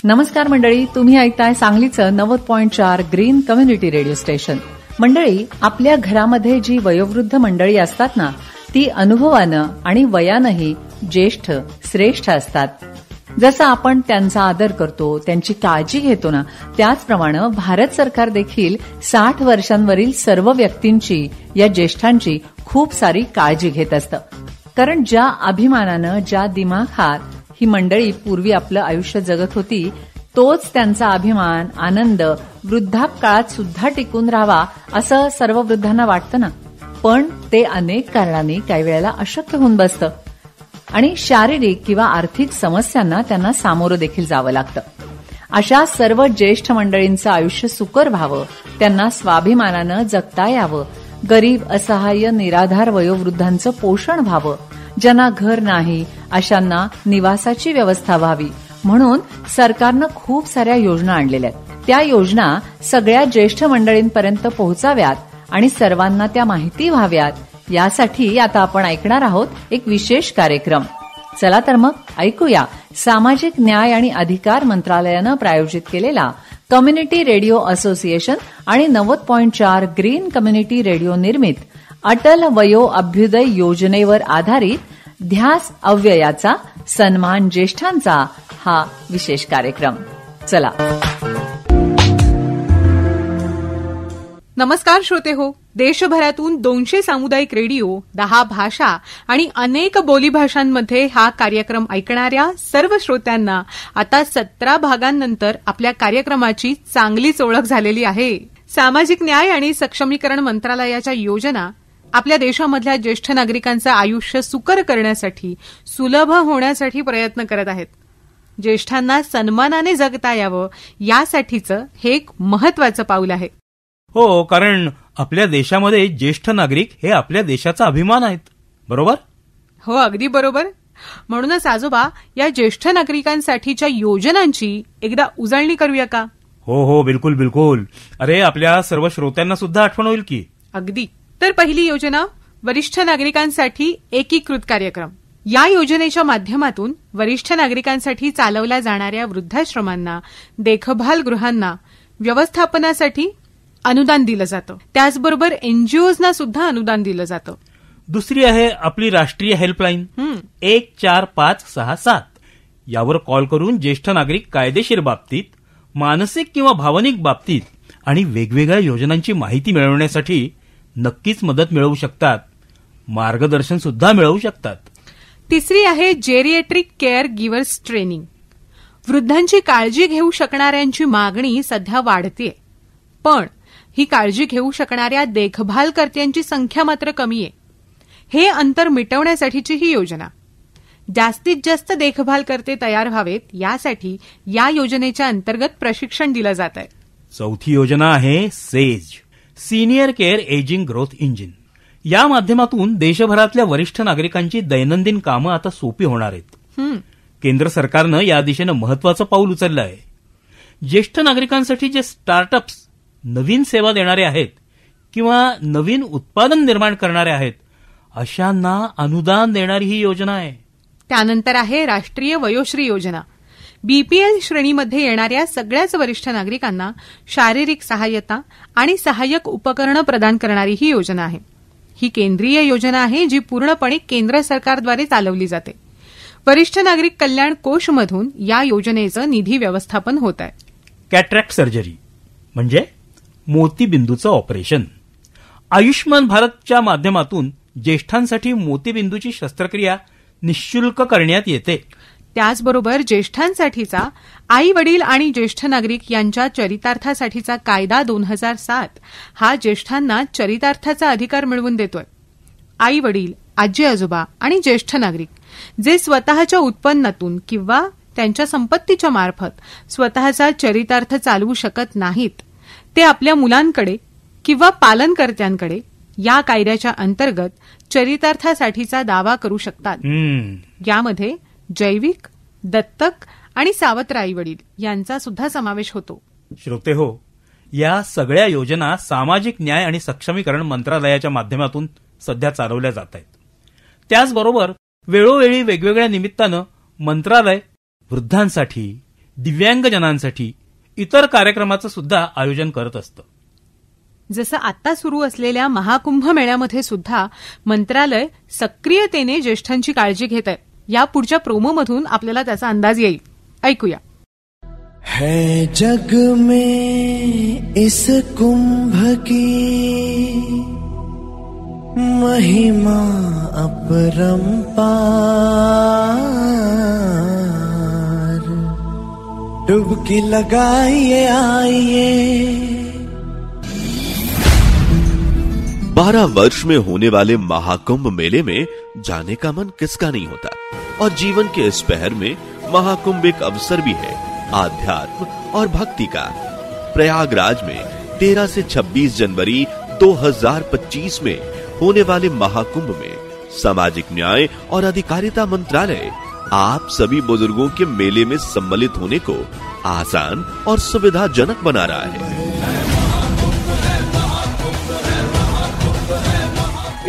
नमस्कार मंडळी, तुम्ही ऐकताय सांगलीचं 90.4 ग्रीन कम्युनिटी रेडिओ स्टेशन. मंडळी, आपल्या घरामध्ये जी वयोवृद्ध मंडळी असतात ना, ती अनुभवानं आणि वयानंही ज्येष्ठ श्रेष्ठ असतात. जसं आपण त्यांचा आदर करतो, त्यांची काळजी घेतो ना, त्याचप्रमाणे भारत सरकार देखील 60 वर्षांवरील सर्व व्यक्तींची, या ज्येष्ठांची खूप सारी काळजी घेत असतं. कारण ज्या अभिमानानं, ज्या दिमाखात ही मंडळी पूर्वी आपलं आयुष्य जगत होती, तोच त्यांचा अभिमान, आनंद वृद्धापकाळात सुद्धा टिकून राहावा असं सर्व वृद्धांना वाटतं ना. पण ते अनेक कारणांनी काही वेळेला अशक्य होऊन बसतं आणि शारीरिक किंवा आर्थिक समस्यांना त्यांना सामोरं देखील जावं लागतं. अशा सर्व ज्येष्ठ मंडळींचं आयुष्य सुकर व्हावं, त्यांना स्वाभिमानानं जगता यावं, गरीब, असहाय्य, निराधार वयोवृद्धांचं पोषण व्हावं, ज्यांना घर नाही अशांना निवासाची व्यवस्था व्हावी, म्हणून सरकारनं खूप साऱ्या योजना आणलेल्या आहेत. त्या योजना सगळ्या ज्येष्ठ मंडळींपर्यंत पोहोचाव्यात आणि सर्वांना त्या माहिती व्हाव्यात, यासाठी आता आपण ऐकणार आहोत एक विशेष कार्यक्रम. चला तर मग ऐकूया सामाजिक न्याय आणि अधिकार मंत्रालयानं प्रायोजित केलेला कम्युनिटी रेडिओ असोसिएशन आणि 90.4 ग्रीन कम्युनिटी रेडिओ निर्मित अटल वयो अभ्युदय योजनेवर आधारित ध्यास अव्ययाचा सन्मान ज्येष्ठांचा हा विशेष कार्यक्रम. चला. नमस्कार श्रोते हो, देशभरातून 200 सामुदायिक रेडिओ, 10 भाषा आणि अनेक बोलीभाषांमध्ये हा कार्यक्रम ऐकणाऱ्या सर्व श्रोत्यांना आता 17 भागांनंतर आपल्या कार्यक्रमाची चांगलीच ओळख झालेली आहे. सामाजिक न्याय आणि सक्षमीकरण मंत्रालयाच्या योजना आपल्या देशामधल्या ज्येष्ठ नागरिकांचं आयुष्य सुकर करण्यासाठी, सुलभ होण्यासाठी प्रयत्न करत आहेत. ज्येष्ठांना सन्मानाने जगता यावं यासाठीचं हे एक महत्वाचं पाऊल आहे. हो, कारण आपल्या देशामध्ये ज्येष्ठ नागरिक हे आपल्या देशाचा अभिमान आहेत. बरोबर? हो, अगदी बरोबर. म्हणूनच आजोबा, या ज्येष्ठ नागरिकांसाठीच्या योजनांची एकदा उजळणी करूया का? हो हो, बिलकुल बिलकुल. अरे, आपल्या सर्व श्रोत्यांना सुद्धा आठवण होईल की. अगदी. तर पहिली योजना, वरिष्ठ नागरिकांसाठी एकीकृत कार्यक्रम. या योजनेच्या माध्यमातून वरिष्ठ नागरिकांसाठी चालवल्या जाणाऱ्या वृद्धाश्रमांना, देखभाल गृहांना व्यवस्थापनासाठी अनुदान दिलं जातं. त्याचबरोबर एनजीओजना सुद्धा अनुदान दिलं जातं. दुसरी आहे आपली राष्ट्रीय हेल्पलाईन 14567. यावर कॉल करून ज्येष्ठ नागरिक कायदेशीर बाबतीत, मानसिक किंवा भावनिक बाबतीत आणि वेगवेगळ्या योजनांची माहिती मिळवण्यासाठी नक्कीच मदत मिळवू शकतात, मार्गदर्शन सुद्धा मिळवू शकतात. तिसरी आहे जेरिएट्रिक केअर गिव्हर्स ट्रेनिंग. वृद्धांची काळजी घेऊ शकणाऱ्यांची मागणी सध्या वाढतेय, पण ही काळजी घेऊ शकणाऱ्या देखभालकर्त्यांची संख्या मात्र कमी आहे. हे अंतर मिटवण्यासाठीची ही योजना. जास्तीत जास्त देखभालकर्ते तयार व्हावेत यासाठी या योजनेच्या अंतर्गत प्रशिक्षण दिलं जात आहे. चौथी योजना आहे says, senior care ageing growth engine. या माध्यमातून देशभरातल्या वरिष्ठ नागरिकांची दैनंदिन कामं आता सोपी होणार आहेत. केंद्र सरकारनं या दिशेनं महत्वाचं पाऊल उचललं आहे. ज्येष्ठ नागरिकांसाठी जे स्टार्टअप्स नवीन सेवा देणारे आहेत किंवा नवीन उत्पादन निर्माण करणारे आहेत, अशांना अनुदान देणारी ही योजना आहे. त्यानंतर आहे राष्ट्रीय वयोश्री योजना. बीपीएल श्रेणीमध्ये येणाऱ्या सगळ्याच वरिष्ठ नागरिकांना शारीरिक सहाय्यता आणि सहाय्यक उपकरणं प्रदान करणारी ही योजना आहे. ही केंद्रीय योजना आहे जी पूर्णपणे केंद्र सरकारद्वारे चालवली जाते. वरिष्ठ नागरिक कल्याण कोषमधून या योजनेचं निधी व्यवस्थापन होत आहे. कॅटरॅक्ट सर्जरी म्हणजे मोतीबिंदूचं ऑपरेशन. आयुष्यमान भारतच्या माध्यमातून ज्येष्ठांसाठी मोतीबिंदूची शस्त्रक्रिया निःशुल्क करण्यात येते. त्याचबरोबर ज्येष्ठांसाठीचा आई वडील आणि ज्येष्ठ नागरिक यांच्या चरितार्थासाठीचा कायदा 2007 हा ज्येष्ठांना चरितार्थाचा अधिकार मिळवून देतोय. आई वडील, आजी आजोबा आणि ज्येष्ठ नागरिक जे स्वतःच्या उत्पन्नातून किंवा त्यांच्या संपत्तीच्या मार्फत स्वतःचा चरितार्थ चालवू शकत नाहीत, ते आपल्या मुलांकडे किंवा पालनकर्त्यांकडे या कायद्याच्या अंतर्गत चरितार्थासाठीचा दावा करू शकतात. यामध्ये जैविक, दत्तक आणि सावत्र आई वडील यांचा सुद्धा समावेश होतो. श्रोते हो, या सगळ्या योजना सामाजिक न्याय आणि सक्षमीकरण मंत्रालयाच्या माध्यमातून सध्या चालवल्या जात आहेत. त्याचबरोबर वेळोवेळी वेगवेगळ्या निमित्तानं मंत्रालय वृद्धांसाठी, दिव्यांगजनांसाठी इतर कार्यक्रमाचं सुद्धा आयोजन करत असतं. जसं आता सुरू असलेल्या महाकुंभ मेळ्यामध्ये सुद्धा मंत्रालय सक्रियतेने ज्येष्ठांची काळजी घेत आहे. या पुढच्या प्रोमोमधून आपल्याला त्याचा अंदाज येईल. ऐकूया. है जग में इस कुंभ की महिमा अपरंपार, डुबकी लगाइए आइए. 12 वर्ष में होने वाले महाकुंभ मेले में जाने का मन किसका नहीं होता. और जीवन के इस पहर में महाकुंभ एक अवसर भी है आध्यात्म और भक्ति का. प्रयागराज में 13 से 26 जनवरी 2025 में होने वाले महाकुंभ में सामाजिक न्याय और अधिकारिता मंत्रालय आप सभी बुजुर्गों के मेले में सम्मिलित होने को आसान और सुविधाजनक बना रहा है.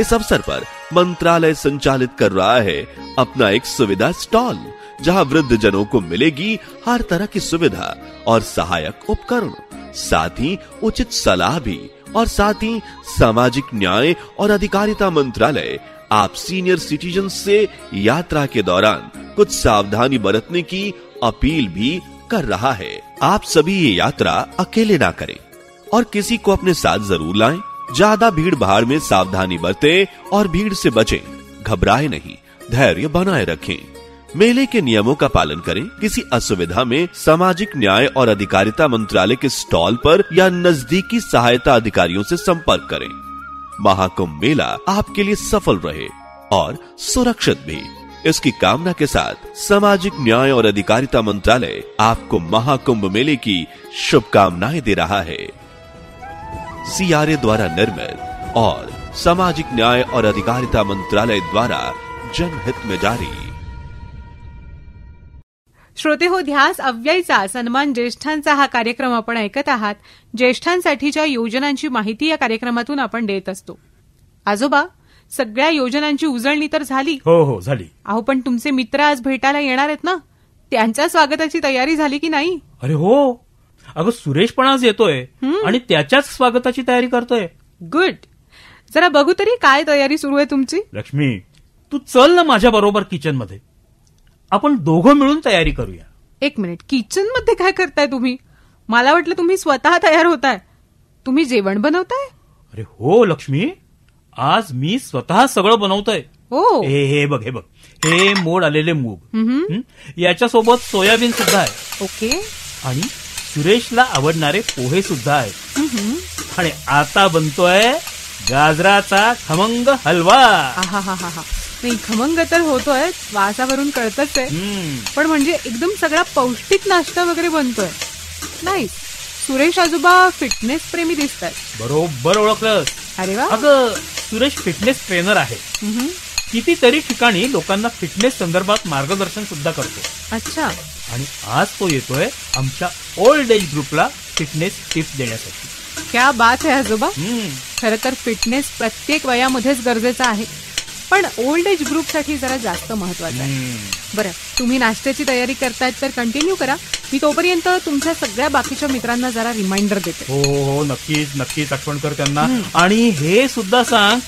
इस अवसर पर मंत्रालय संचालित कर रहा है अपना एक सुविधा स्टॉल, जहां वृद्ध जनों को मिलेगी हर तरह की सुविधा और सहायक उपकरण, साथ ही उचित सलाह भी. और साथ ही सामाजिक न्याय और अधिकारिता मंत्रालय आप सीनियर सिटीजन से यात्रा के दौरान कुछ सावधानी बरतने की अपील भी कर रहा है. आप सभी ये यात्रा अकेले ना करें और किसी को अपने साथ जरूर लाएं. ज्यादा भीड़ भाड़ में सावधानी बरतें और भीड़ से बचें. घबराएं नहीं, धैर्य बनाए रखें. मेले के नियमों का पालन करें. किसी असुविधा में सामाजिक न्याय और अधिकारिता मंत्रालय के स्टॉल पर या नजदीकी सहायता अधिकारियों से संपर्क करें. महाकुंभ मेला आपके लिए सफल रहे और सुरक्षित भी. इसकी कामना के साथ सामाजिक न्याय और अधिकारिता मंत्रालय आपको महाकुंभ मेले की शुभकामनाएं दे रहा है. CRA द्वारा निर्मित और सामाजिक न्याय और अधिकारिता मंत्रालय द्वारा जनहित में जारी. श्रोते हो, ध्यास अव्ययचा सन्मान ज्येष्ठांचा हा कार्यक्रम आपण ऐकत आहात. ज्येष्ठांसाठीच्या योजनांची माहिती या कार्यक्रमातून आपण देत असतो. आजोबा, सगळ्या योजनांची उजळणी तर झाली? हो झाली. अहो, पण तुमचे मित्र आज भेटायला येणार आहेत ना, त्यांच्या स्वागताची तयारी झाली की नाही? अरे हो, अगं सुरेश पण आज येतोय आणि त्याच्याच स्वागताची तयारी करतोय. गुड. जरा बघू तरी काय तयारी सुरू आहे तुमची. लक्ष्मी, तू चल ना माझ्या बरोबर किचन मध्ये. आपण दोघं मिळून तयारी करूया. एक मिनिट, किचन मध्ये काय करताय तुम्ही? मला वाटलं तुम्ही स्वतः तयार होताय. तुम्ही जेवण बनवताय? अरे हो लक्ष्मी, आज मी स्वतः सगळं बनवतोय. हो. हे बघ, हे मोड आलेले मूग, याच्यासोबत सोयाबीन सुद्धा आहे. ओके. आणि सुरेशला आवडणारे पोहे सुद्धा आहेत. आणि आता बनतोय गाजराचा खमंग हलवा. नाही, खमंग तर होतोय, वासावरून कळतच आहे. पण म्हणजे एकदम सगळा पौष्टिक नाश्ता वगैरे बनतोय. नाही, सुरेश आजोबा फिटनेस प्रेमी दिसतात. बरोबर ओळखलं. अरे वा. अगं, सुरेश फिटनेस ट्रेनर आहे. कितीतरी ठिकाणी लोकांना फिटनेस संदर्भात मार्गदर्शन सुद्धा करतो. अच्छा. आणि आज तो येतोय आमच्या ओल्ड एज ग्रुपला फिटनेस टिप्स देण्यासाठी. क्या बात आहे आजोबा. खरं तर फिटनेस प्रत्येक वयामध्येच गरजेचा आहे, पण ओल्ड एज ग्रुपसाठी जरा जास्त महत्वाचं आहे. बरं, तुम्ही नाश्त्याची तयारी करतायत तर कंटिन्यू करा. मी तोपर्यंत तुमच्या सगळ्या बाकीच्या मित्रांना जरा रिमाइंडर देते. हो, नक्कीच आठवण कर त्यांना. आणि हे सुद्धा सांग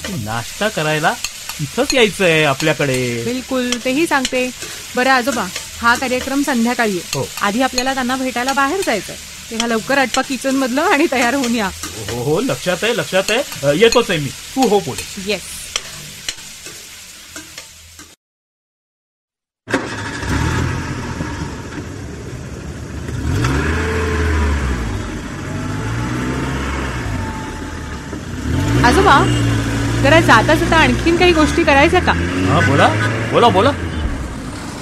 की नाश्ता करायला इथंच यायचंय आपल्याकडे. बिलकुल, तेही सांगते. बरं आजोबा, हा कार्यक्रम संध्याकाळी आहे. हो. आधी आपल्याला त्यांना भेटायला बाहेर जायचंय, तेव्हा लवकर आटपा किचन मधलं आणि तयार होऊन या. हो, लक्षात आहे. येतोच आहे मी. तू हो पुढे. येस. आजोबा, जरा जाता जाता आणखीन काही गोष्टी करायच्या का? बोला.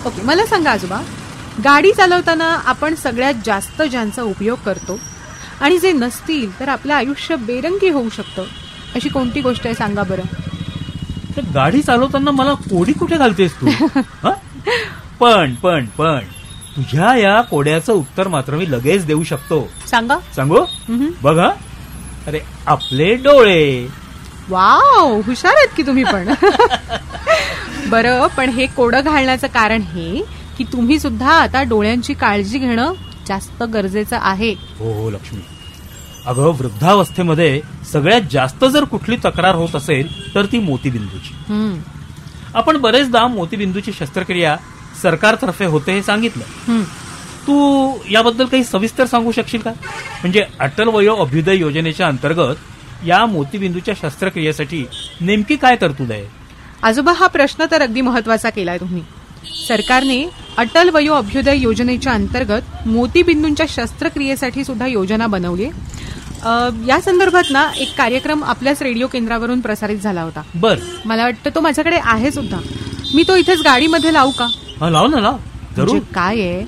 ओके, मला सांगा आजोबा, गाडी चालवताना आपण सगळ्यात जास्त ज्यांचा उपयोग करतो आणि जे नसतील तर आपलं आयुष्य बेरंगी होऊ शकतं, अशी कोणती गोष्ट आहे सांगा बरं. गाडी चालवताना मला कोडी कुठे घालतेस तू? पण तुझ्या या कोड्याचं उत्तर मात्र मी लगेच देऊ शकतो. सांगू? बघा, अरे आपले डोळे. वाव, हुशार आहेत की तुम्ही पण. बरं, पण हे कोडं घालण्याचं कारण हे की तुम्ही सुद्धा आता डोळ्यांची काळजी घेणं जास्त गरजेचं आहे. हो हो लक्ष्मी, अगं वृद्धावस्थेमध्ये सगळ्यात जास्त जर कुठली तक्रार होत असेल तर ती मोतीबिंदूची. आपण बरेचदा मोतीबिंदूची शस्त्रक्रिया सरकारतर्फे होते हे सांगितलं. तू याबद्दल काही सविस्तर सांगू शकशील का? म्हणजे अटल वयो अभ्युदय योजनेच्या अंतर्गत या मोतीबिंदूच्या शस्त्रक्रियेसाठी नेमकी काय तरतूद आहे? आजोबा, हा प्रश्न तर अगदी महत्वाचा केलाय तुम्ही. सरकारने अटल वयो अभ्युदय योजनेच्या अंतर्गत मोतीबिंदूंच्या शस्त्रक्रियेसाठी सुद्धा योजना बनवली. या संदर्भात ना एक कार्यक्रम आपल्याच रेडिओ केंद्रावरून प्रसारित झाला होता. बर, मला वाटतं तो माझ्याकडे आहे सुद्धा. मी तो इथेच गाडीमध्ये लावू का? लाव ना, लाव. म्हणजे काय आहे,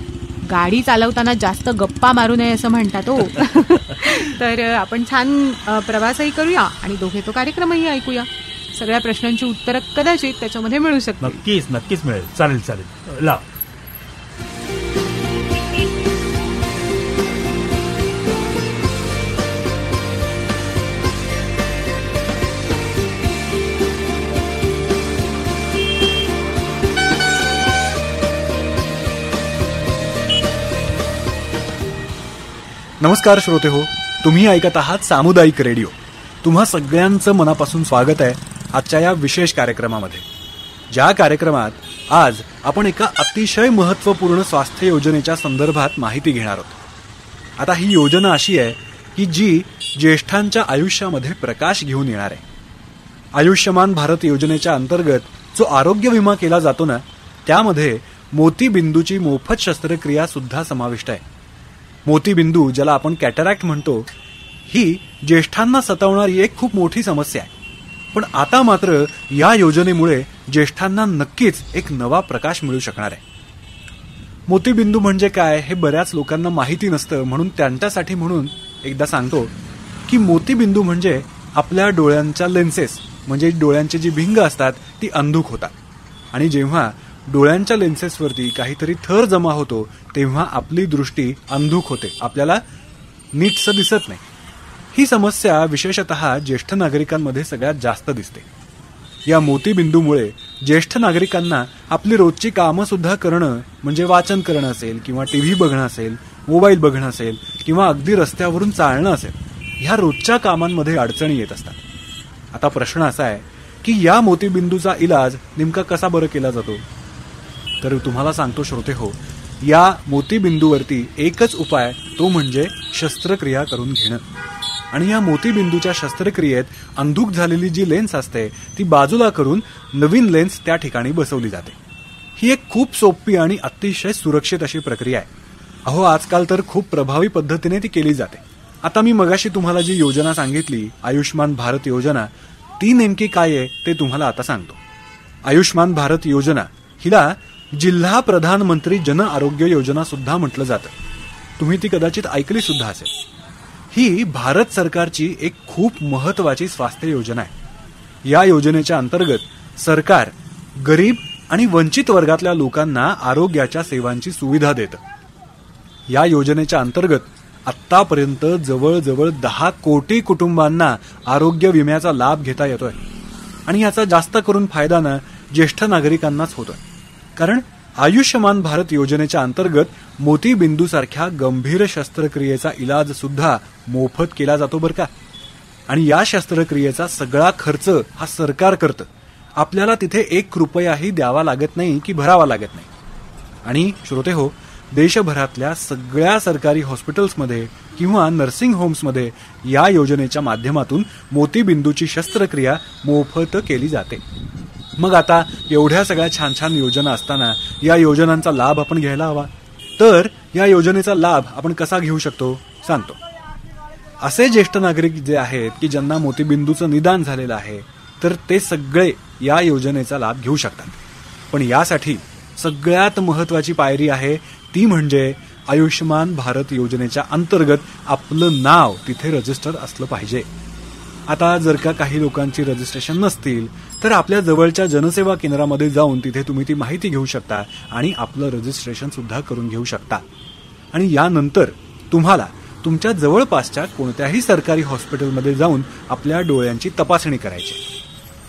गाडी चालवताना जास्त गप्पा मारू नये असं म्हणतात हो. तर आपण छान प्रवासही करूया आणि दोघे तो कार्यक्रमही ऐकूया. सगळ्या प्रश्नांची उत्तरं कदाचित त्याच्यामध्ये मिळू शकतात. नक्कीच नक्कीच मिळेल. चालेल चालेल, लाव. नमस्कार श्रोते हो, तुम्ही ऐकत आहात सामुदायिक रेडिओ. तुम्हा सगळ्यांचं मनापासून स्वागत आहे आजच्या या विशेष कार्यक्रमामध्ये, ज्या कार्यक्रमात आज आपण एका अतिशय महत्त्वपूर्ण स्वास्थ्य योजनेच्या संदर्भात माहिती घेणार आहोत. आता ही योजना अशी आहे की जी ज्येष्ठांच्या आयुष्यामध्ये प्रकाश घेऊन येणार आहे. आयुष्यमान भारत योजनेच्या अंतर्गत जो आरोग्य विमा केला जातो ना, त्यामध्ये मोतीबिंदूची मोफत शस्त्रक्रिया सुद्धा समाविष्ट आहे. मोतीबिंदू, ज्याला आपण कॅटरॅक्ट म्हणतो, ही ज्येष्ठांना सतावणारी एक खूप मोठी समस्या आहे. पण आता मात्र या योजनेमुळे ज्येष्ठांना नक्कीच एक नवा प्रकाश मिळू शकणार आहे. मोतीबिंदू म्हणजे काय हे बऱ्याच लोकांना माहिती नसतं, म्हणून त्यांच्यासाठी म्हणून एकदा सांगतो की मोतीबिंदू म्हणजे आपल्या डोळ्यांच्या लेन्सेस, म्हणजे डोळ्यांची जी भिंग असतात ती अंधुक होतात. आणि जेव्हा डोळ्यांच्या लेन्सेसवरती काहीतरी थर जमा होतो तेव्हा आपली दृष्टी अंधुक होते, आपल्याला नीटसं दिसत नाही. ही समस्या विशेषतः ज्येष्ठ नागरिकांमध्ये सगळ्यात जास्त दिसते. या मोतीबिंदूमुळे ज्येष्ठ नागरिकांना आपली रोजची कामं सुद्धा करणं, म्हणजे वाचन करणं असेल किंवा टीव्ही बघणं असेल, मोबाईल बघणं असेल किंवा अगदी रस्त्यावरून चालणं असेल, ह्या रोजच्या कामांमध्ये अडचणी येत असतात. आता प्रश्न असा आहे की या मोतीबिंदूचा इलाज नेमका कसा बरं केला जातो? तर तुम्हाला सांगतो श्रोते हो, या मोतीबिंदूवरती एकच उपाय, तो म्हणजे शस्त्रक्रिया करून घेणं. आणि या मोतीबिंदूच्या शस्त्रक्रियेत अंधुक झालेली जी लेन्स असते ती बाजूला करून नवीन लेन्स त्या ठिकाणी बसवली जाते. ही एक खूप सोपी आणि अतिशय सुरक्षित अशी प्रक्रिया आहे. अहो, आजकाल तर खूप प्रभावी पद्धतीने ती केली जाते. आता मी मगाशी तुम्हाला जी योजना सांगितली, आयुष्मान भारत योजना, ती नेमकी काय आहे ते तुम्हाला आता सांगतो. आयुष्मान भारत योजना हिला जिल्हा प्रधानमंत्री जन आरोग्य योजना सुद्धा म्हटलं जातं. तुम्ही ती कदाचित ऐकली सुद्धा असेल. ही भारत सरकारची एक खूप महत्वाची स्वास्थ्य योजना आहे. या योजनेच्या अंतर्गत सरकार गरीब आणि वंचित वर्गातल्या लोकांना आरोग्याच्या सेवांची सुविधा देतं. या योजनेच्या अंतर्गत आत्तापर्यंत जवळजवळ 10 कोटी कुटुंबांना आरोग्य विम्याचा लाभ घेता येतोय. आणि याचा जास्त करून फायदा ना ज्येष्ठ नागरिकांनाच होतोय. कारण आयुष्यमान भारत योजनेच्या अंतर्गत मोतीबिंदूसारख्या गंभीर शस्त्रक्रियेचा इलाज सुद्धा मोफत केला जातो बरं का. आणि या शस्त्रक्रियेचा सगळा खर्च हा सरकार करतं. आपल्याला तिथे 1 रुपयाही द्यावा लागत नाही की भरावा लागत नाही. आणि श्रोते हो, देशभरातल्या सगळ्या सरकारी हॉस्पिटल्समध्ये किंवा नर्सिंग होम्समध्ये या योजनेच्या माध्यमातून मोतीबिंदूची शस्त्रक्रिया मोफत केली जाते. मग आता एवढ्या सगळ्या छान छान योजना असताना या योजनांचा लाभ आपण घ्यायला हवा. तर या योजनेचा लाभ आपण कसा घेऊ शकतो सांगतो. असे ज्येष्ठ नागरिक जे आहेत की ज्यांना मोतीबिंदूचं निदान झालेलं आहे, तर ते सगळे या योजनेचा लाभ घेऊ शकतात. पण यासाठी सगळ्यात महत्वाची पायरी आहे ती म्हणजे आयुष्यमान भारत योजनेच्या अंतर्गत आपलं नाव तिथे रजिस्टर असलं पाहिजे. आता जर का काही लोकांची रजिस्ट्रेशन नसतील तर आपल्या जवळच्या जनसेवा केंद्रामध्ये जाऊन तिथे तुम्ही ती माहिती घेऊ शकता आणि आपलं रजिस्ट्रेशन सुद्धा करून घेऊ शकता. आणि यानंतर तुम्हाला तुमच्या जवळपासच्या कोणत्याही सरकारी हॉस्पिटलमध्ये जाऊन आपल्या डोळ्यांची तपासणी करायची.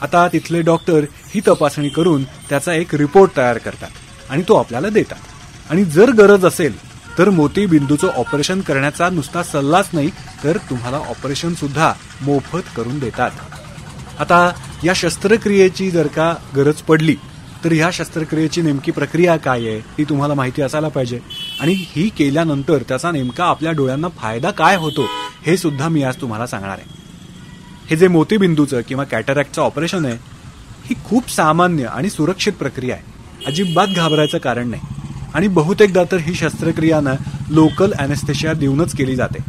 आता तिथले डॉक्टर ही तपासणी करून त्याचा एक रिपोर्ट तयार करतात आणि तो आपल्याला देतात आणि जर गरज असेल तर मोतीबिंदूचं ऑपरेशन करण्याचा नुसता सल्लाच नाही तर तुम्हाला ऑपरेशन सुद्धा मोफत करून देतात. आता या शस्त्रक्रियेची जर का गरज पडली तर ह्या शस्त्रक्रियेची नेमकी प्रक्रिया काय आहे ती तुम्हाला माहिती असायला पाहिजे आणि ही केल्यानंतर त्याचा नेमका आपल्या डोळ्यांना फायदा काय होतो हे सुद्धा मी आज तुम्हाला सांगणार आहे. हे जे मोतीबिंदूचं किंवा कॅटरॅक्टचं ऑपरेशन आहे ही खूप सामान्य आणि सुरक्षित प्रक्रिया आहे. अजिबात घाबरायचं कारण नाही आणि बहुतेकदा तर ही शस्त्रक्रिया ना लोकल अॅनेस्थेशिया देऊनच केली जाते.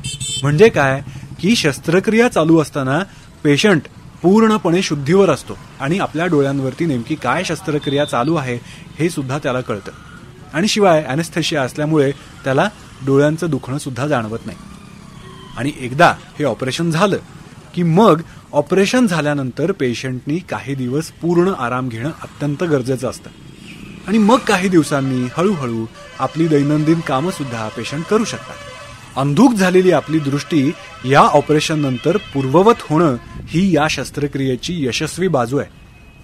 म्हणजे काय की शस्त्रक्रिया चालू असताना पेशंट पूर्णपणे शुद्धीवर असतो आणि आपल्या डोळ्यांवरती नेमकी काय शस्त्रक्रिया चालू आहे हे सुद्धा त्याला कळतं आणि शिवाय अॅनेस्थेशिया असल्यामुळे त्याला डोळ्यांचं दुखणं सुद्धा जाणवत नाही. आणि एकदा हे ऑपरेशन झालं की मग ऑपरेशन झाल्यानंतर पेशंटनी काही दिवस पूर्ण आराम घेणं अत्यंत गरजेचं असतं आणि मग काही दिवसांनी हळूहळू आपली दैनंदिन कामं सुद्धा पेशंट करू शकतात. अंधुक झालेली आपली दृष्टी या ऑपरेशन नंतर पूर्ववत होणं ही या शस्त्रक्रियेची यशस्वी बाजू आहे.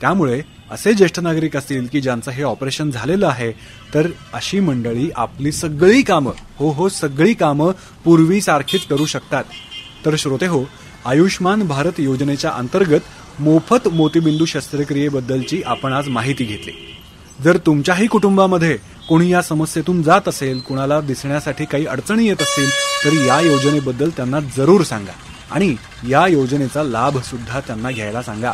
त्यामुळे असे ज्येष्ठ नागरिक असतील की ज्यांचं हे ऑपरेशन झालेलं आहे तर अशी मंडळी आपली सगळी कामं सगळी कामं पूर्वीसारखीच करू शकतात. तर श्रोते हो, आयुष्मान भारत योजनेच्या अंतर्गत मोफत मोतीबिंदू शस्त्रक्रियेबद्दलची आपण आज माहिती घेतली. जर तुमच्याही कुटुंबामध्ये कोणी या समस्येतून जात असेल, कुणाला दिसण्यासाठी काही अडचणी येत असतील तर या योजनेबद्दल त्यांना जरूर सांगा आणि या योजनेचा लाभ सुद्धा त्यांना घ्यायला सांगा.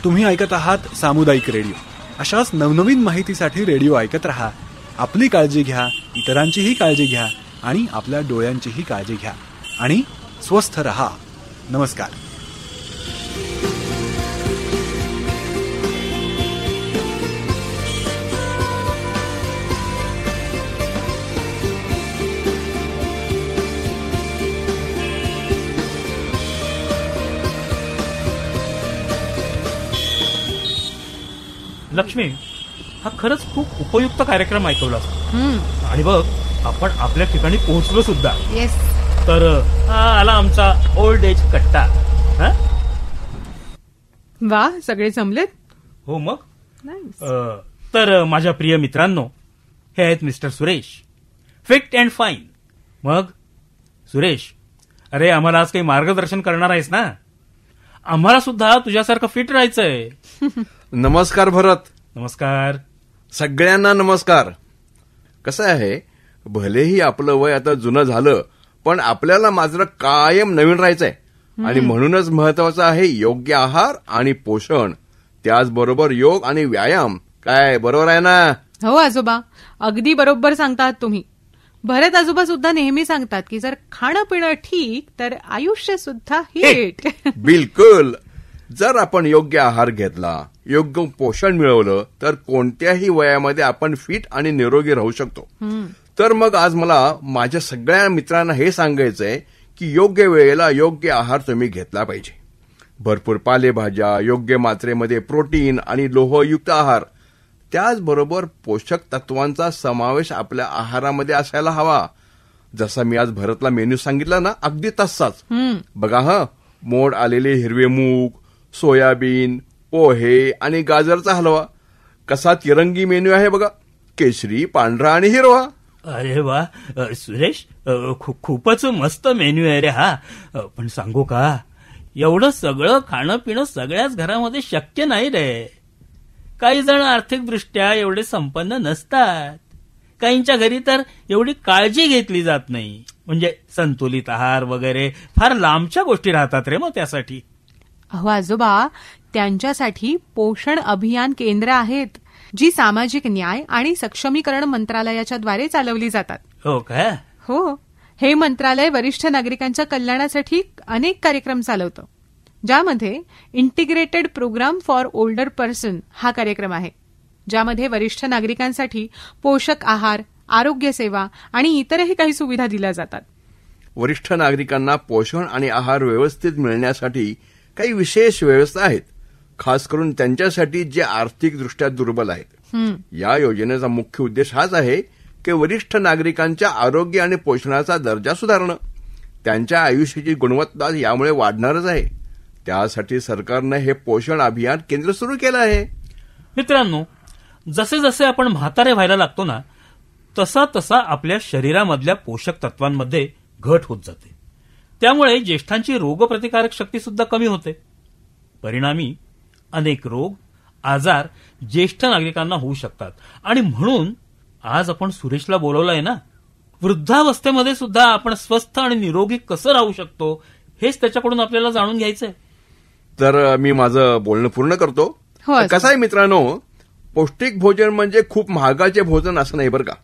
तुम्ही ऐकत आहात सामुदायिक रेडिओ. अशाच नवनवीन माहितीसाठी रेडिओ ऐकत रहा. आपली काळजी घ्या, इतरांचीही काळजी घ्या आणि आपल्या डोळ्यांचीही काळजी घ्या आणि स्वस्थ रहा. नमस्कार. लक्ष्मी, हा खरंच खूप उपयुक्त कार्यक्रम ऐकवला आणि बघ आपण आपल्या ठिकाणी पोहोचलो सुद्धा. येस. तर आला आमचा ओल्ड एज कट्टा. वा, सगळे जमलेत. हो मग. तर माझ्या प्रिय मित्रांनो, हे आहेत mister Suresh, fit and fine. मग सुरेश, अरे आम्हाला आज काही मार्गदर्शन करणार आहेस ना? आम्हाला सुद्धा तुझ्यासारखं फिट राहायचंय. नमस्कार भरत. नमस्कार. सगळ्यांना नमस्कार. कसं आहे, भलेही आपलं वय आता जुनं झालं पण आपल्याला मात्र कायम नवीन राहायचंय आणि म्हणूनच महत्वाचं आहे योग्य आहार आणि पोषण, त्याचबरोबर योग आणि व्यायाम. काय बरोबर आहे ना? हो आजोबा, अगदी बरोबर सांगतात तुम्ही. भरत आजोबा सुद्धा नेहमी सांगतात की जर खाणं पिणं ठीक तर आयुष्य सुद्धा हिट. बिलकुल. जर आपण योग्य आहार घेतला, योग्य पोषण मिळवलं तर कोणत्याही वयामध्ये आपण फिट आणि निरोगी राहू शकतो. तर मग आज मला माझ्या सगळ्या मित्रांना हे सांगायचंय की योग्य वेळेला योग्य आहार तुम्ही घेतला पाहिजे. भरपूर पालेभाज्या, योग्य मात्रेमध्ये प्रोटीन आणि लोहयुक्त आहार, त्याचबरोबर पोषक तत्वांचा समावेश आपल्या आहारामध्ये असायला हवा. जसा मी आज भरतला मेन्यू सांगितला ना, अगदी तसाच. बघा मोड आलेले हिरवे मूग, सोयाबीन, पोहे आणि गाजरचा हलवा. कसा तिरंगी मेन्यू आहे बघा, केशरी, पांढरा आणि हिरवा. अरे वा सुरेश, खूपच मस्त मेन्यू आहे रे हा. पण सांगू का, एवढं सगळं खाणं पिणं सगळ्याच घरामध्ये शक्य नाही रे. काही जण आर्थिकदृष्ट्या एवढे संपन्न नसतात. काहींच्या घरी तर एवढी काळजी घेतली जात नाही. म्हणजे संतुलित आहार वगैरे फार लांबच्या गोष्टी राहतात रे मग त्यासाठी. अहो आजोबा, त्यांच्यासाठी पोषण अभियान केंद्र आहेत जी सामाजिक न्याय आणि सक्षमीकरण मंत्रालयाच्या द्वारे चालवली जातात. हो का? हो. हे मंत्रालय वरिष्ठ नागरिकांच्या कल्याणासाठी अनेक कार्यक्रम चालवतं, ज्यामध्ये integrated program for older person हा कार्यक्रम आहे, ज्यामध्ये वरिष्ठ नागरिकांसाठी पोषक आहार, आरोग्य सेवा आणि इतरही काही सुविधा दिल्या जातात. वरिष्ठ नागरिकांना पोषण आणि आहार व्यवस्थित मिळण्यासाठी काही विशेष व्यवस्था आहेत, खास करून त्यांच्यासाठी जे आर्थिकदृष्ट्या दुर्बल आहेत. या योजनेचा मुख्य उद्देश हाच आहे की वरिष्ठ नागरिकांच्या आरोग्य आणि पोषणाचा दर्जा सुधारणं. त्यांच्या आयुष्याची गुणवत्ता यामुळे वाढणारच आहे. त्यासाठी सरकारनं हे पोषण अभियान केंद्र सुरू केलं आहे. मित्रांनो, जसे जसे आपण म्हातारे व्हायला लागतो ना, तसा तसा आपल्या शरीरामधल्या पोषक तत्वांमध्ये घट होत जाते. त्यामुळे ज्येष्ठांची रोगप्रतिकारक शक्ती सुद्धा कमी होते. परिणामी अनेक रोग आजार ज्येष्ठ नागरिकांना होऊ शकतात. आणि म्हणून आज आपण सुरेशला बोलवलंय ना, वृद्धावस्थेमध्ये सुद्धा आपण स्वस्थ आणि निरोगी कसं राहू शकतो हेच त्याच्याकडून आपल्याला जाणून घ्यायचंय. तर मी माझं बोलणं पूर्ण करतो. कसं आहे मित्रांनो, पौष्टिक भोजन म्हणजे खूप महागाचे भोजन असं नाही बरं का.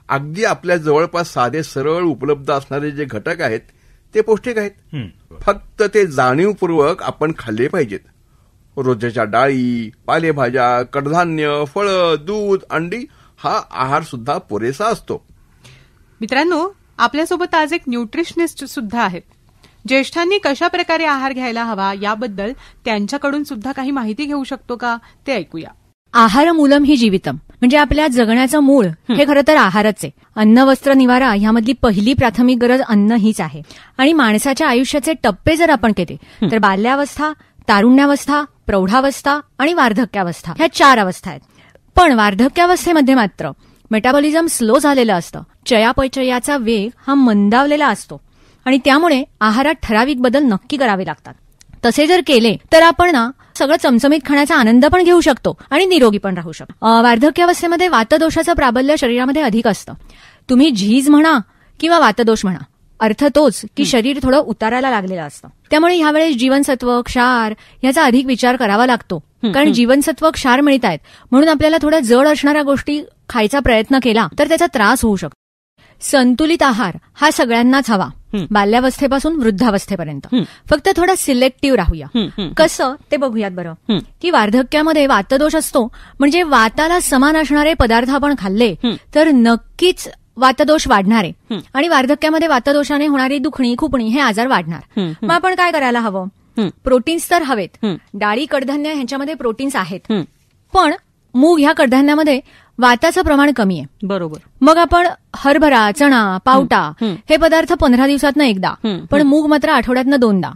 अगदी आपल्या जवळपास साधे सरळ उपलब्ध असणारे जे घटक आहेत ते पौष्टिक आहेत. फक्त ते जाणीवपूर्वक आपण खाल्ले पाहिजेत. रोजच्या डाळी, पालेभाज्या, कडधान्य, फळं, दूध, अंडी हा आहार सुद्धा पुरेसा असतो. मित्रांनो, आपल्यासोबत आज एक न्यूट्रिशनिस्ट सुद्धा आहेत. ज्येष्ठांनी कशा प्रकारे आहार घ्यायला हवा याबद्दल त्यांच्याकडून सुद्धा काही माहिती घेऊ शकतो का, ते ऐकूया. आहारमूलम ही जीवितम, म्हणजे आपल्या जगण्याचं मूळ हे खरं तर आहारच आहे. अन्न, वस्त्र, निवारा ह्यामधली पहिली प्राथमिक गरज अन्न हीच आहे. आणि माणसाच्या आयुष्याचे टप्पे जर आपण केले तर बाल्यावस्था, तारुण्यावस्था, प्रौढावस्था आणि वार्धक्यावस्था ह्या 4 अवस्था आहेत. पण वार्धक्यावस्थेमध्ये मात्र मेटाबॉलिझम स्लो झालेलं असतं. चयापचयाचा वेग हा मंदावलेला असतो आणि त्यामुळे आहारात ठराविक बदल नक्की करावे लागतात. तसे जर केले तर आपण ना सगळं चमचमीत खाण्याचा आनंद पण घेऊ शकतो आणि निरोगी पण राहू शकतो. वार्धक्यावस्थेमध्ये वातदोषाचं प्राबल्य शरीरामध्ये अधिक असतं. तुम्ही झीज म्हणा किंवा वातदोष म्हणा, अर्थ तोच की शरीर थोडं उतारायला लागलेलं असतं. त्यामुळे ह्यावेळेस जीवनसत्व, क्षार याचा अधिक विचार करावा लागतो. कारण जीवनसत्व, क्षार मिळत आहेत म्हणून आपल्याला थोड्या जड असणाऱ्या गोष्टी खायचा प्रयत्न केला तर त्याचा त्रास होऊ शकतो. संतुलित आहार हा सगळ्यांनाच हवा, बाल्यावस्थेपासून वृद्धावस्थेपर्यंत. फक्त थोडा सिलेक्टिव्ह राहूया. कसं ते बघूयात बरं. की वार्धक्यामध्ये वातदोष असतो, म्हणजे वाताला समान असणारे पदार्थ आपण खाल्ले तर नक्कीच वातदोष वाढणार आहे आणि वार्धक्यामध्ये वातदोषाने होणारी दुखणी, खुपणी हे आजार वाढणार. मग आपण काय करायला हवं? प्रोटीन्स तर हवेत. डाळी, कडधान्य ह्यांच्यामध्ये प्रोटीन्स आहेत, पण मूग ह्या कडधान्यामध्ये वाताचं प्रमाण कमी आहे. बरोबर. मग आपण हरभरा, चणा, पावटा हे पदार्थ 15 दिवसातनं एकदा, पण मूग मात्र आठवड्यातनं 2दा.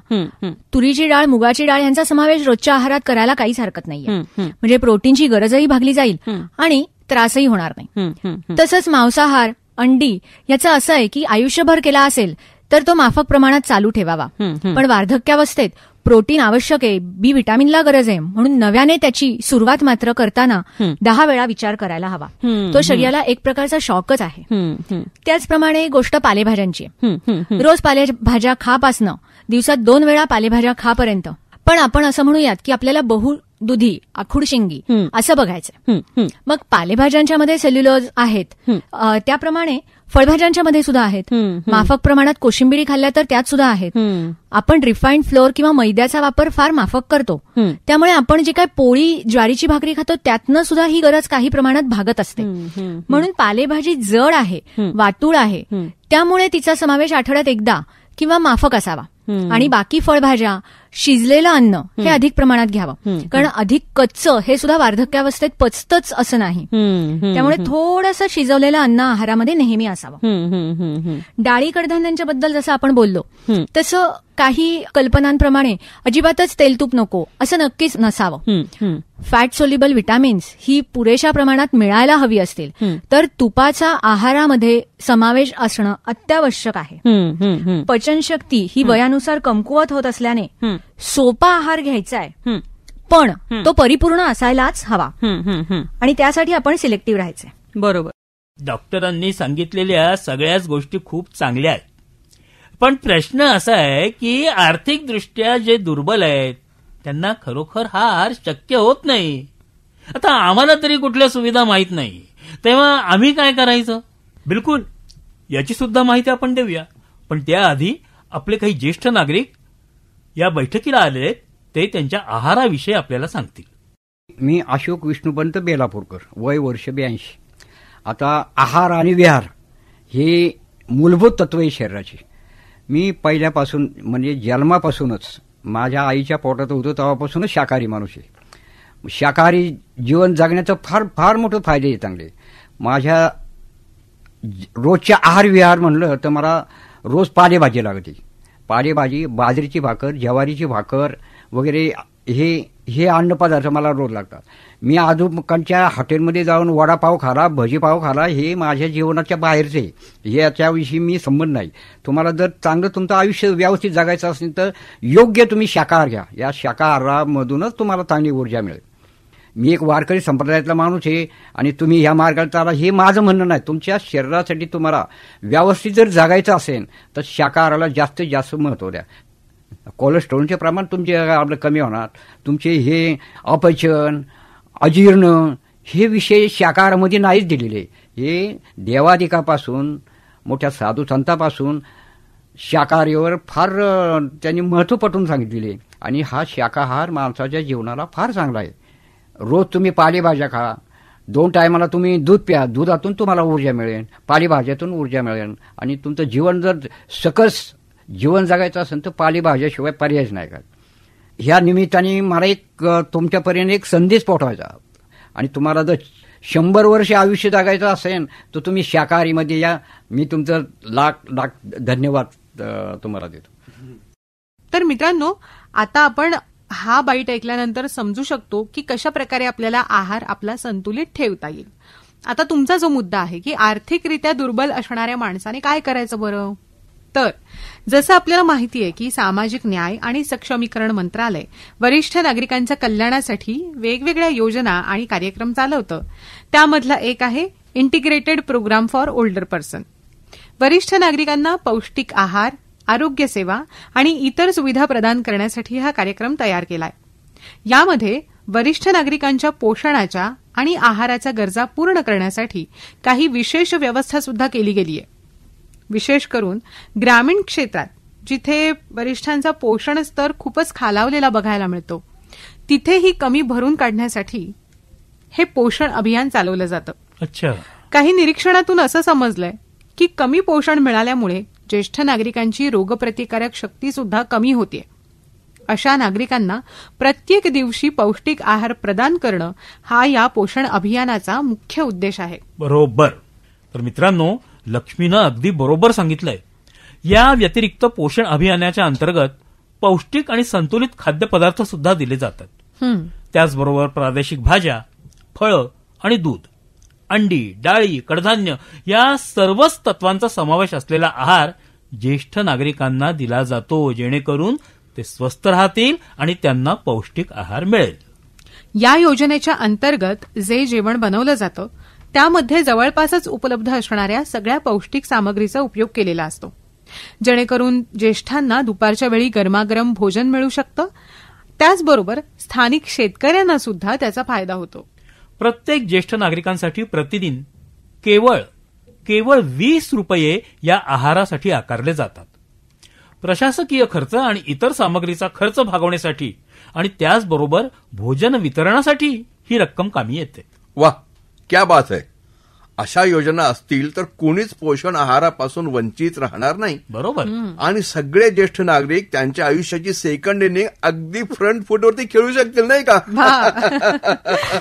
तुरीची डाळ, मुगाची डाळ यांचा समावेश रोजच्या आहारात करायला काहीच हरकत नाहीये. म्हणजे प्रोटीनची गरजही भागली जाईल आणि त्रासही होणार नाही. तसंच मांसाहार, अंडी याचं असं आहे की आयुष्यभर केला असेल तर तो माफक प्रमाणात चालू ठेवावा. पण वार्धक्यावस्थेत प्रोटीन आवश्यक आहे, बी व्हिटॅमिनला गरज आहे, म्हणून नव्याने त्याची सुरुवात मात्र करताना 10 वेळा विचार करायला हवा. तो शरीराला एक प्रकारचा शॉकच आहे. त्याचप्रमाणे गोष्ट पालेभाज्यांची आहे. रोज पालेभाज्या खापासनं दिवसात 2 वेळा पालेभाज्या खापर्यंत. पण आपण असं म्हणूयात की आपल्याला बहुदुधी, आखूड शेंगी असं बघायचंय. मग पालेभाज्यांच्या मध्ये सेल्युलोज आहेत, त्याप्रमाणे फळभाज्यांच्या मध्ये सुद्धा आहेत. माफक प्रमाणात कोशिंबिरी खाल्ल्या तर त्यात सुद्धा आहेत. आपण रिफाईंड फ्लोअर किंवा मैद्याचा वापर फार माफक करतो, त्यामुळे आपण जे काय पोळी, ज्वारीची भाकरी खातो त्यातनं सुद्धा ही गरज काही प्रमाणात भागत असते. म्हणून पालेभाजी जड आहे, वातूळ आहे, त्यामुळे तिचा समावेश आठवड्यात एकदा किंवा माफक असावा. आणि बाकी फळभाज्या, शिजलेलं अन्न हे अधिक प्रमाणात घ्यावं, कारण अधिक कच्चं हे सुद्धा वार्धक्यावस्थेत पचतच असं नाही. त्यामुळे थोडंसं शिजवलेलं अन्न आहारामध्ये नेहमी असावं. डाळी, कडधान्यांच्या बद्दल जसं आपण बोललो तसं काही कल्पनांप्रमाणे अजिबातच तेल, तूप नको असं नक्कीच नसावं. फॅट सोल्युबल विटॅमिन्स ही पुरेशा प्रमाणात मिळायला हवी असतील तर तुपाचा आहारामध्ये समावेश असणं अत्यावश्यक आहे. पचनशक्ती ही वयानुसार कमकुवत होत असल्याने सोपा आहार घ्यायचा आहे, पण तो परिपूर्ण असायलाच हवा आणि त्यासाठी आपण सिलेक्टिव्ह राहायचंय. बरोबर. डॉक्टरांनी सांगितलेल्या सगळ्याच गोष्टी खूप चांगल्या आहेत, पण प्रश्न असा आहे की आर्थिकदृष्ट्या जे दुर्बल आहेत त्यांना खरोखर हा आहार शक्य होत नाही. आता आम्हाला तरी कुठल्या सुविधा माहीत नाही, तेव्हा आम्ही काय करायचं? बिलकुल, याची सुद्धा माहिती आपण देऊया. पण त्याआधी आपले काही ज्येष्ठ नागरिक या बैठकीला आलेले, ते त्यांच्या आहाराविषयी आपल्याला सांगतील. मी अशोक विष्णुपंत बेलापूरकर, वय वर्ष 82. आता आहार आणि विहार हे मूलभूत तत्व आहे शरीराची. मी पहिल्यापासून म्हणजे जन्मापासूनच माझ्या आईच्या पोटात होतो तेव्हापासूनच शाकाहारी माणूस आहे. शाकाहारी जीवन जगण्याचं फार फार मोठं फायदे आहे चांगले. माझ्या रोजच्या आहार विहार म्हणलं तर मला रोज पालेभाजी लागते. पालेभाजी, बाजरीची भाकर, ज्वारीची भाकर, वगैरे हे अन्नपदार्थ मला रोज लागतात. मी आजूबाजूच्या हॉटेलमध्ये जाऊन वडापाव खाला, भजीपाव खाला, हे माझ्या जीवनाच्या बाहेरचे, याच्याविषयी मी संबंध नाही. तुम्हाला जर चांगलं तुमचं आयुष्य व्यवस्थित जगायचं असेल तर योग्य तुम्ही शाकाहार घ्या. या शाकाहारामधूनच तुम्हाला चांगली ऊर्जा मिळेल. मी एक वारकरी संप्रदायातला माणूस आहे आणि तुम्ही ह्या मार्गाला चाला हे माझं म्हणणं नाही. तुमच्या शरीरासाठी तुम्हाला व्यवस्थित जर जगायचं असेल तर शाकाहाराला जास्तीत जास्त महत्त्व द्या. कोलेस्ट्रॉलचे प्रमाण तुमचे आपलं कमी होणार. तुमचे हे अपचन, अजीर्ण हे विषय शाकाहारामध्ये नाहीच दिलेले. हे देवादिकापासून मोठ्या साधू संतापासून शाकाहारीवर फार त्यांनी महत्त्व पटवून सांगितलेले आणि हा शाकाहार माणसाच्या जीवनाला फार चांगला आहे. रोज तुम्ही पालेभाज्या खा, 2 टायमाला तुम्ही दूध प्या, दुधातून तुम्हाला ऊर्जा मिळेल, पालेभाज्यातून ऊर्जा मिळेल आणि तुमचं जीवन जर सकस जीवन जगायचं असेल तर पालेभाज्याशिवाय पर्यायच नाही का. ह्या निमित्ताने मला एक तुमच्यापर्यंत एक संदेश पाठवायचा आणि तुम्हाला जर 100 वर्ष आयुष्य जगायचं असेल तर तुम्ही शाकाहारीमध्ये या. मी तुमचं लाख धन्यवाद तुम्हाला देतो. तर मित्रांनो, आता आपण हा बाईट ऐकल्यानंतर समजू शकतो की कशा प्रकारे आपल्याला आहार आपला संतुलित ठेवता येईल. आता तुमचा जो मुद्दा आहे की आर्थिकरित्या दुर्बल असणाऱ्या माणसाने काय करायचं बरं, तर जसं आपल्याला माहिती आहे की सामाजिक न्याय आणि सक्षमीकरण मंत्रालय वरिष्ठ नागरिकांच्या कल्याणासाठी वेगवेगळ्या योजना आणि कार्यक्रम चालवतं. त्यामधला एक आहे integrated program for older person. वरिष्ठ नागरिकांना पौष्टिक आहार, आरोग्य सेवा आणि इतर सुविधा प्रदान करण्यासाठी हा कार्यक्रम तयार केलाय. यामध्ये वरिष्ठ नागरिकांच्या पोषणाच्या आणि आहाराच्या गरजा पूर्ण करण्यासाठी काही विशेष व्यवस्था सुद्धा केली गेली आहे. विशेष करून ग्रामीण क्षेत्रात जिथे वरिष्ठांचा पोषण स्तर खूपच खालावलेला बघायला मिळतो, तिथे ही कमी भरून काढण्यासाठी हे पोषण अभियान चालवलं जातं. अच्छा. काही निरीक्षणातून असं समजलंय की कमी पोषण मिळाल्यामुळे ज्येष्ठ नागरिकांची रोगप्रतिकारक शक्ती सुद्धा कमी होतीये. अशा नागरिकांना प्रत्येक दिवशी पौष्टिक आहार प्रदान करणं हा या पोषण अभियानाचा मुख्य उद्देश आहे. बरोबर. तर मित्रांनो, लक्ष्मीनं अगदी बरोबर सांगितलंय. या व्यतिरिक्त पोषण अभियानाच्या अंतर्गत पौष्टिक आणि संतुलित खाद्यपदार्थ सुद्धा दिले जातात. त्याचबरोबर प्रादेशिक भाज्या, फळं आणि दूध, अंडी, डाळी, कडधान्य या सर्वच तत्वांचा समावेश असलेला आहार ज्येष्ठ नागरिकांना दिला जातो, जेणेकरून ते स्वस्थ राहतील आणि त्यांना पौष्टिक आहार मिळेल. या योजनेच्या अंतर्गत जे जेवण बनवलं जातं त्यामध्ये जवळपासच उपलब्ध असणाऱ्या सगळ्या पौष्टिक सामग्रीचा उपयोग केलेला असतो, जेणेकरून ज्येष्ठांना दुपारच्या वेळी गरमागरम भोजन मिळू शकतं. त्याचबरोबर स्थानिक शेतकऱ्यांना सुद्धा त्याचा फायदा होतो. प्रत्येक ज्येष्ठ नागरिकांसाठी प्रतिदिन केवळ 20 रुपये या आहारासाठी आकारले जातात. प्रशासकीय खर्च आणि इतर सामग्रीचा खर्च भागवण्यासाठी आणि त्याचबरोबर भोजन वितरणासाठी ही रक्कम कामी येते. वा, क्या बात आहे. अशा योजना असतील तर कोणीच पोषण आहारापासून वंचित राहणार नाही. बरोबर. आणि सगळे ज्येष्ठ नागरिक त्यांच्या आयुष्याची सेकंड इनिंग अगदी फ्रंट फुटवरती खेळू शकतील, नाही का.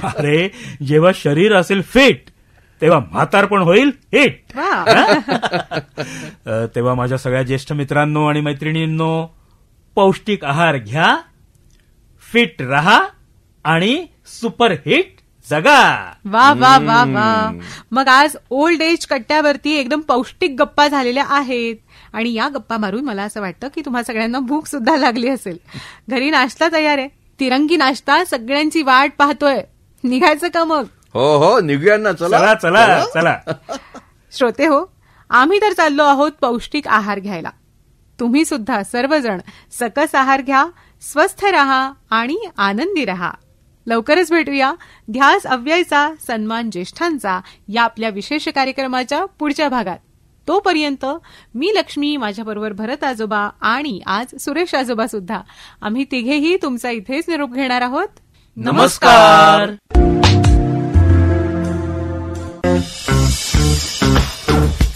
अरे, जेव्हा शरीर असेल फिट तेव्हा म्हातारपण होईल हिट. तेव्हा माझ्या सगळ्या ज्येष्ठ मित्रांनो आणि मैत्रिणींनो, पौष्टिक आहार घ्या, फिट रहा आणि सुपरहिट जगा. वा वा वा वा. मग आज ओल्ड एज कट्ट्यावरती एकदम पौष्टिक गप्पा झालेल्या आहेत आणि या गप्पा मारून मला असं वाटतं की तुम्हा सगळ्यांना भूक सुद्धा लागली असेल. घरी नाश्ता तयार आहे, तिरंगी नाश्ता सगळ्यांची वाट पाहतोय. निघायचं का मग? हो, निघूया ना. चला चला चला. श्रोते हो, आम्ही तर चाललो आहोत पौष्टिक आहार घ्यायला. तुम्ही सुद्धा सर्वजण सकस आहार घ्या, स्वस्थ रहा आणि आनंदी रहा. लवकरच भेटूया ध्यास अव्ययचा सन्मान ज्येष्ठांचा या आपल्या विशेष कार्यक्रमाच्या पुढच्या भागात. तोपर्यंत मी लक्ष्मी, माझ्याबरोबर भरत आजोबा आणि आज सुरेश आजोबा सुद्धा, आम्ही तिघेही तुमचा इथेच निरोप घेणार आहोत. नमस्कार.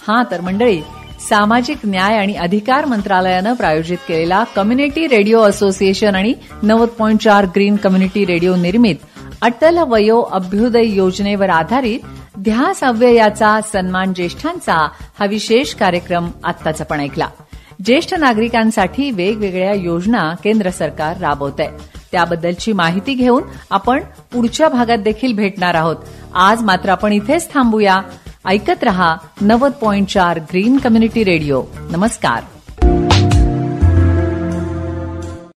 हा तर मंडळी, सामाजिक न्याय आणि अधिकार मंत्रालयानं प्रायोजित केलेला कम्युनिटी रेडिओ असोसिएशन आणि 90.4 ग्रीन कम्युनिटी रेडिओ निर्मित अटल वयो अभ्युदय योजनेवर आधारित ध्यास अव्ययाचा सन्मान ज्येष्ठांचा हा विशेष कार्यक्रम आत्ताच आपण ऐकला. ज्येष्ठ नागरिकांसाठी वेगवेगळ्या योजना केंद्र सरकार राबवतंय. त्याबद्दलची माहिती घेऊन आपण पुढच्या भागात देखील भेटणार आहोत. आज मात्र आपण इथेच थांबूया. ऐकत रहा 90.4 ग्रीन कम्युनिटी रेडिओ. नमस्कार.